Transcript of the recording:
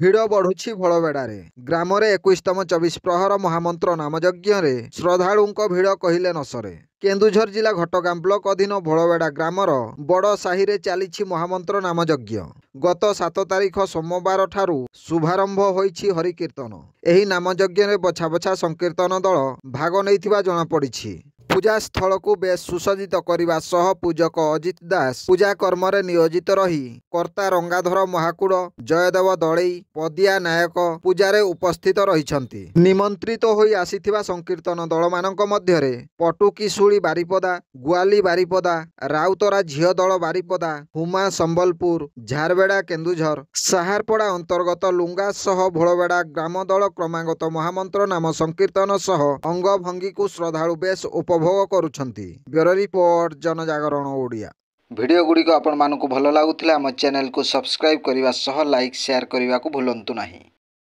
ଭିଡ଼ ବଢ଼ୁଛି ଭୋଳବେଢ଼ାରେ। ଗ୍ରାମରେ 21ତମ 24 ପ୍ରହର ମହାମନ୍ତ୍ର ନାମଯଜ୍ଞରେ ଶ୍ରଦ୍ଧାଳୁଙ୍କ ଭିଡ଼ କହିଲେ ନ ସରେ। କେନ୍ଦୁଝର ଜିଲ୍ଲା ଘଟଗାଁ ବ୍ଲକ ଅଧୀନ ଭୋଳବେଢ଼ା ଗ୍ରାମର ବଡ଼ ସାହିରେ ଚାଲିଛି ମହାମନ୍ତ୍ର ନାମଯଜ୍ଞ। ଗତ 7 ତାରିଖ ସୋମବାର ଠାରୁ ଶୁଭାରମ୍ଭ ହୋଇଛି ହରିକୀର୍ତ୍ତନ। ଏହି ନାମଯଜ୍ଞରେ ବଛା ବଛା ସଂକୀର୍ତ୍ତନ ଦଳ ଭାଗ ନେଇଥିବା ଜଣାପଡ଼ିଛି। ପୂଜା ସ୍ଥଳକୁ ବେଶ ସୁସଜ୍ଜିତ କରିବା ସହ ପୂଜକ ଅଜିତ ଦାସ ପୂଜା କର୍ମରେ ନିୟୋଜିତ ରହି କର୍ତ୍ତା ରଙ୍ଗାଧର ମହାକୁଡ଼, ଜୟଦେବ ଦଳେଇ, ପଦିଆ ନାୟକ ପୂଜାରେ ଉପସ୍ଥିତ ରହିଛନ୍ତି। ନିମନ୍ତ୍ରିତ ହୋଇ ଆସିଥିବା ସଂକୀର୍ତ୍ତନ ଦଳମାନଙ୍କ ମଧ୍ୟରେ ପଟୁକିଶୁଳି ବାରିପଦା, ଗୁଆଲି ବାରିପଦା, ରାଉତରା ଝିଅ ଦଳ ବାରିପଦା, ହୁମା ସମ୍ବଲପୁର, ଝାରବେଡ଼ା କେନ୍ଦୁଝର, ସାହାରପଡ଼ା ଅନ୍ତର୍ଗତ ଲୁଙ୍ଗା ସହ ଭୋଳବେଢ଼ା ଗ୍ରାମ ଦଳ କ୍ରମାଗତ ମହାମନ୍ତ୍ର ନାମ ସଂକୀର୍ତ୍ତନ ସହ ଅଙ୍ଗଭଙ୍ଗୀକୁ ଶ୍ରଦ୍ଧାଳୁ ବେଶ ଉପଭୋଗ କରୁଛନ୍ତି। Bureau report, Janajagaran Odia. Video ଗୁଡ଼ିକ ଆପଣମାନଙ୍କୁ ଭଲ ଲାଗୁଥିଲେ ଆମ ଚ୍ୟାନେଲକୁ ସବସ୍କ୍ରାଇବ୍ କରିବା ସହ ଲାଇକ୍ ସେୟାର କରିବାକୁ ଭୁଲନ୍ତୁ ନାହିଁ।